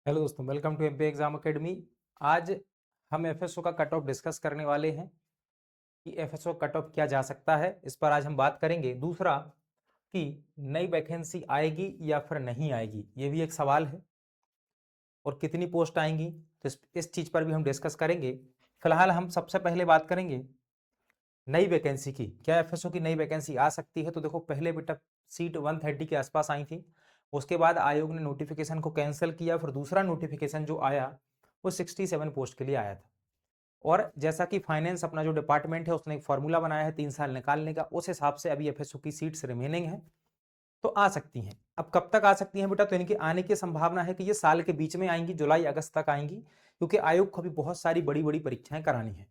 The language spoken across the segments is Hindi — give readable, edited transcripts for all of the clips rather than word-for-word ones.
हेलो दोस्तों, welcome to MP exam academy. आज हम एफएसओ का कट ऑफ डिस्कस करने वाले हैं कि एफएसओ कट ऑफ क्या जा सकता है। इस पर आज हम बात करेंगे। दूसरा कि नई वैकेंसी आएगी या फिर नहीं आएगी, ये भी एक सवाल है, और कितनी पोस्ट आएंगी, तो इस चीज़ पर भी हम डिस्कस करेंगे। फिलहाल हम सबसे पहले बात करेंगे नई वैकेंसी की। क्या एफएसओ की नई वैकेंसी आ सकती है? तो देखो, पहले बेटा सीट 130 के आसपास आई थी, उसके बाद आयोग ने नोटिफिकेशन को कैंसिल किया, फिर दूसरा नोटिफिकेशन जो आया वो 67 पोस्ट के लिए आया था। और जैसा कि फाइनेंस अपना जो डिपार्टमेंट है उसने एक फॉर्मूला बनाया है 3 साल निकालने का, उस हिसाब से अभी एफएसओ की सीट्स रिमेनिंग है, तो आ सकती हैं। अब कब तक आ सकती हैं बेटा? तो इनकी आने की संभावना है कि ये साल के बीच में आएंगी, जुलाई अगस्त तक आएंगी, क्योंकि आयोग को अभी बहुत सारी बड़ी बड़ी परीक्षाएं करानी है,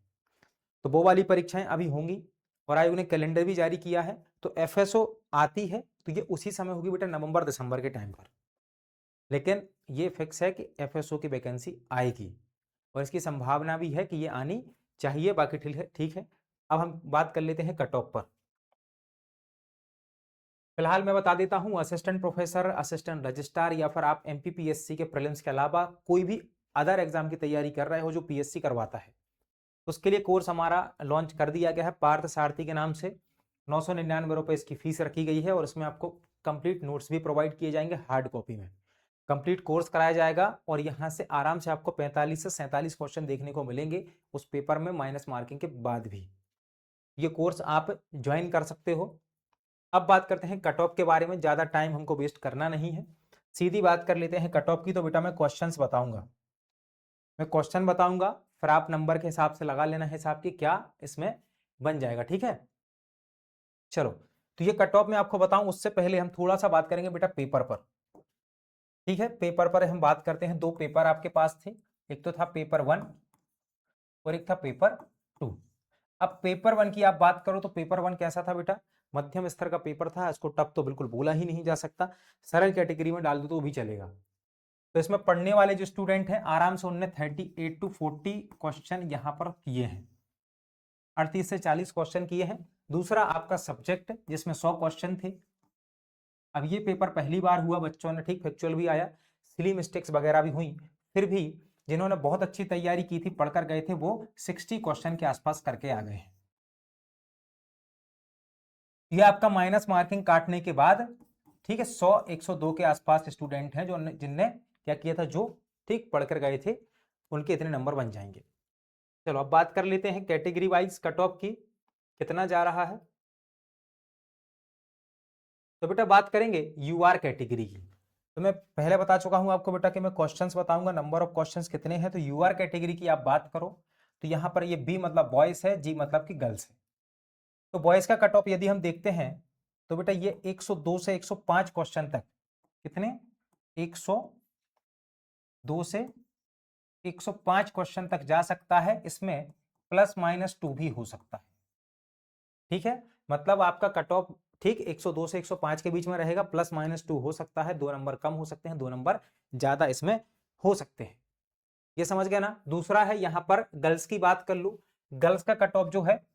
तो वो वाली परीक्षाएं अभी होंगी। और आयोग ने कैलेंडर भी जारी किया है, तो एफएसओ आती है तो ये उसी समय होगी बेटा, नवंबर दिसंबर के टाइम पर। लेकिन ये फिक्स है कि एफएसओ की वैकेंसी आएगी, और इसकी संभावना भी है कि ये आनी चाहिए। बाकी ठीक है। अब हम बात कर लेते हैं कट ऑफ पर। फिलहाल मैं बता देता हूं, असिस्टेंट प्रोफेसर, असिस्टेंट रजिस्ट्रार, या फिर आप एमपीपीएससी के प्रीलिम्स के अलावा कोई भी अदर एग्जाम की तैयारी कर रहे हो जो पीएससी करवाता है, उसके लिए कोर्स हमारा लॉन्च कर दिया गया है पार्थ सारथी के नाम से। 999 रुपए इसकी फीस रखी गई है, और इसमें आपको कंप्लीट नोट्स भी प्रोवाइड किए जाएंगे हार्ड कॉपी में। कंप्लीट कोर्स कराया जाएगा, और यहाँ से आराम से आपको 45 से 47 क्वेश्चन देखने को मिलेंगे उस पेपर में, माइनस मार्किंग के बाद भी। ये कोर्स आप ज्वाइन कर सकते हो। अब बात करते हैं कट ऑफ के बारे में, ज़्यादा टाइम हमको वेस्ट करना नहीं है, सीधी बात कर लेते हैं कट ऑफ की। तो बेटा मैं क्वेश्चंस बताऊंगा, मैं क्वेश्चन बताऊंगा, फिर आप नंबर के हिसाब से लगा लेना हिसाब की क्या इसमें बन जाएगा, ठीक है। चलो, तो ये कट ऑफ में आपको बताऊं, उससे पहले हम थोड़ा सा बात करेंगे बेटा पेपर पर। ठीक है, पेपर पर हम बात करते हैं। दो पेपर आपके पास थे, एक तो था पेपर 1 और एक था पेपर 2। अब पेपर 1 की आप बात करो तो पेपर 1 कैसा था बेटा? मध्यम स्तर का पेपर था, इसको टफ तो बिल्कुल बोला ही नहीं जा सकता, सरल कैटेगरी में डाल दो तो भी चलेगा। तो इसमें पढ़ने वाले जो स्टूडेंट हैं आराम से उनने 38 टू 40 क्वेश्चन यहाँ पर किए हैं, 38 से 40 क्वेश्चन किए हैं। दूसरा आपका सब्जेक्ट, जिसमें 100 क्वेश्चन थे। अब ये पेपर पहली बार हुआ बच्चों ने, ठीक, फैक्चुअल भी आया, सिली मिस्टेक्स वगैरह भी हुई, फिर भी जिन्होंने बहुत अच्छी तैयारी की थी, पढ़कर गए थे, वो 60 क्वेश्चन के आसपास करके आ गए हैं। ये आपका माइनस मार्किंग काटने के बाद, ठीक है, 100 102 के आसपास स्टूडेंट हैं जो जिनने क्या किया था, जो ठीक पढ़कर गए थे, उनके इतने नंबर बन जाएंगे। चलो अब बात कर लेते हैं कैटेगरी वाइज कट ऑफ की, कितना जा रहा है। तो बेटा बात करेंगे यूआर कैटेगरी की। तो मैं पहले बता चुका हूं आपको बेटा कि मैं क्वेश्चंस बताऊंगा, नंबर ऑफ क्वेश्चंस कितने हैं। तो यूआर कैटेगरी की आप बात करो तो यहां पर ये बी मतलब बॉयज है, जी मतलब कि गर्ल्स है। तो बॉयज का कट ऑफ यदि हम देखते हैं तो बेटा ये 102 से 105 क्वेश्चन तक, कितने, 102 से 105 क्वेश्चन तक जा सकता है। इसमें +-2 भी हो सकता है, ठीक है। मतलब आपका कट ऑफ ठीक 102 से 105 के बीच में रहेगा, +-2 हो सकता है, 2 नंबर कम हो सकते हैं, 2 नंबर ज्यादा इसमें हो सकते हैं। ये समझ गया ना। दूसरा है यहां पर गर्ल्स की बात कर लू, गर्ल्स का कट ऑफ जो है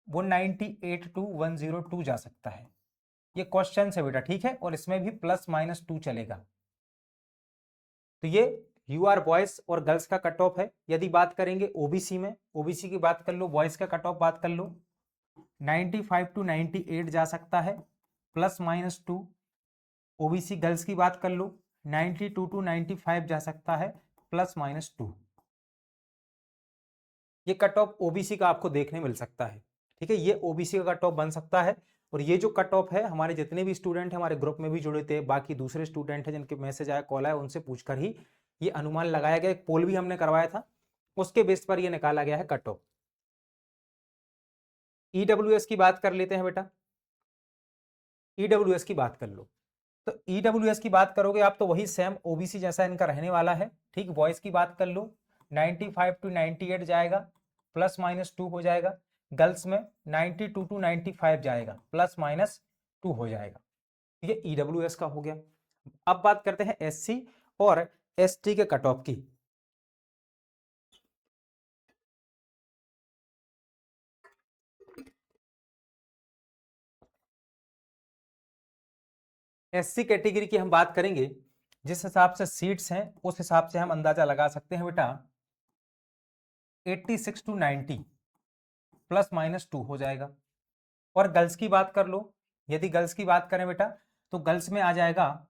वो 98 टू 102 जा सकता है। ये क्वेश्चन है बेटा, ठीक है, और इसमें भी +-2 चलेगा। तो ये यू आर बॉयज और गर्ल्स का कट ऑफ है। यदि बात करेंगे ओबीसी में, ओबीसी की बात कर लो, बॉयज का कट ऑफ बात कर लो, 95 टू 98 जा सकता है, +-2। ओबीसी गर्ल्स की बात कर लो, 92 टू 95 जा सकता है, +-2। ये कट ऑफ ओबीसी का आपको देखने मिल सकता है, ठीक है, ये ओबीसी का कट ऑफ बन सकता है। और ये जो कट ऑफ है, हमारे जितने भी स्टूडेंट हैं, हमारे ग्रुप में भी जुड़े थे, बाकी दूसरे स्टूडेंट हैं जिनके मैसेज आया, कॉल आया, उनसे पूछकर ही ये अनुमान लगाया गया। एक पोल भी हमने करवाया था, उसके बेस पर ये निकाला गया है कट ऑफ। ईडब्ल्यूएस की बात कर लेते हैं बेटा, ईडब्ल्यूएस की बात कर लो। तो ईडब्ल्यूएस की बात करोगे आप तो वही सेम ओबीसी जैसा इनका रहने वाला है, ठीक। बॉयज की बात कर लो, 95 टू 98 जाएगा, +-2 हो जाएगा। गर्ल्स में 92 टू 95 जाएगा, +-2 हो जाएगा। ये ईडब्ल्यूएस का हो गया। अब बात करते हैं एससी और एसटी के कट ऑफ की। एससी कैटेगरी की हम बात करेंगे जिस हिसाब से सीट्स हैं उस हिसाब से हम अंदाजा लगा सकते हैं बेटा 86 to 90 +-2 हो जाएगा। और गर्ल्स की बात कर लो, यदि गर्ल्स की बात करें बेटा तो गर्ल्स में आ जाएगा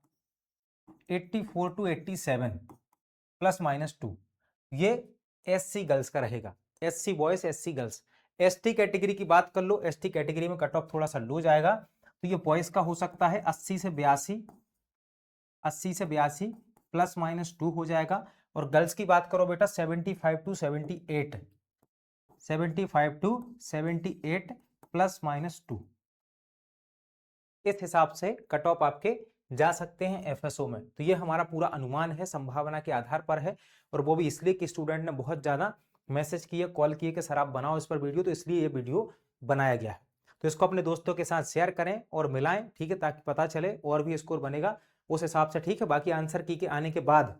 84 to 87 +-2। ये SC गर्ल्स का रहेगा, SC boys SC girls. ST category की बात कर लो, ST कैटेगरी में कट ऑफ थोड़ा सा लो जाएगा, तो ये बॉयज का हो सकता है 80 से 82 +-2 हो जाएगा। और गर्ल्स की बात करो बेटा 75 to 78 +-2 इस हिसाब से कट ऑफ आपके जा सकते हैं एफएसओ में। तो ये हमारा पूरा अनुमान है, संभावना के आधार पर है, और वो भी इसलिए कि स्टूडेंट ने बहुत ज्यादा मैसेज किए, कॉल किए कि सर आप बनाओ इस पर वीडियो, तो इसलिए ये वीडियो बनाया गया है। तो इसको अपने दोस्तों के साथ शेयर करें और मिलाएं, ठीक है, ताकि पता चले और भी स्कोर बनेगा उस हिसाब से, ठीक है। बाकी आंसर की के आने के बाद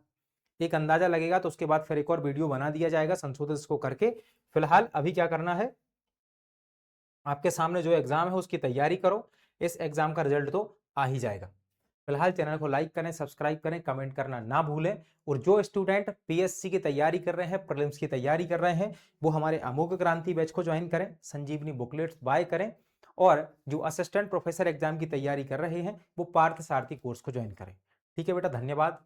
एक अंदाजा लगेगा, तो उसके बाद फिर एक और वीडियो बना दिया जाएगा संशोधित इसको करके। फिलहाल अभी क्या करना है, आपके सामने जो एग्जाम है उसकी तैयारी करो, इस एग्जाम का रिजल्ट तो आ ही जाएगा। फिलहाल चैनल को लाइक करें, सब्सक्राइब करें, कमेंट करना ना भूलें। और जो स्टूडेंट पीएससी की तैयारी कर रहे हैं, प्रीलिम्स की तैयारी कर रहे हैं, वो हमारे अमोघ क्रांति बैच को ज्वाइन करें, संजीवनी बुकलेट्स बाय करें। और जो असिस्टेंट प्रोफेसर एग्जाम की तैयारी कर रहे हैं वो पार्थ सारथी कोर्स को ज्वाइन करें। ठीक है बेटा, धन्यवाद।